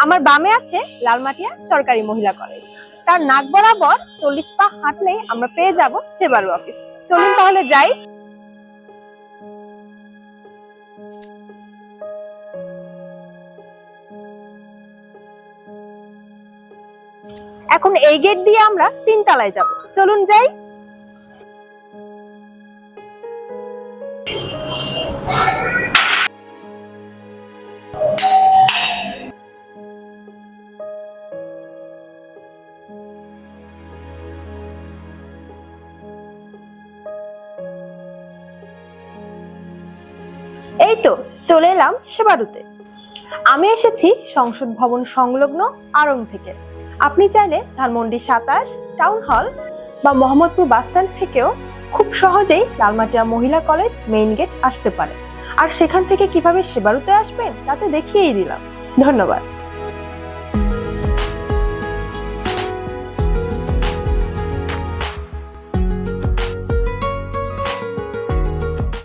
আমার বামে আছে লালমাটিয়া সরকারি মহিলা কলেজ। তার নাক বরাবর 40 পা হাঁটলেই আমরা পেয়ে যাব সেবারু অফিস। চলুন তাহলে যাই। এখন এই গেট দিয়ে আমরা 3 তলায় যাব। চলুন যাই। এই তো চলে এলাম সেবারুতে। আমি এসেছি সংসদ ভবন সংলগ্ন আড়ং থেকে। আপনি চাইলে ধানমন্ডি 27 টাউন হল বা মোহাম্মদপুর বাস স্ট্যান্ড থেকেও খুব সহজেই লালমাটিয়া মহিলা কলেজ মেইন গেট আসতে পারে। আর সেখান থেকে কিভাবে সেবারুতে আসবেন তাতে দেখিয়েই দিলাম। ধন্যবাদ।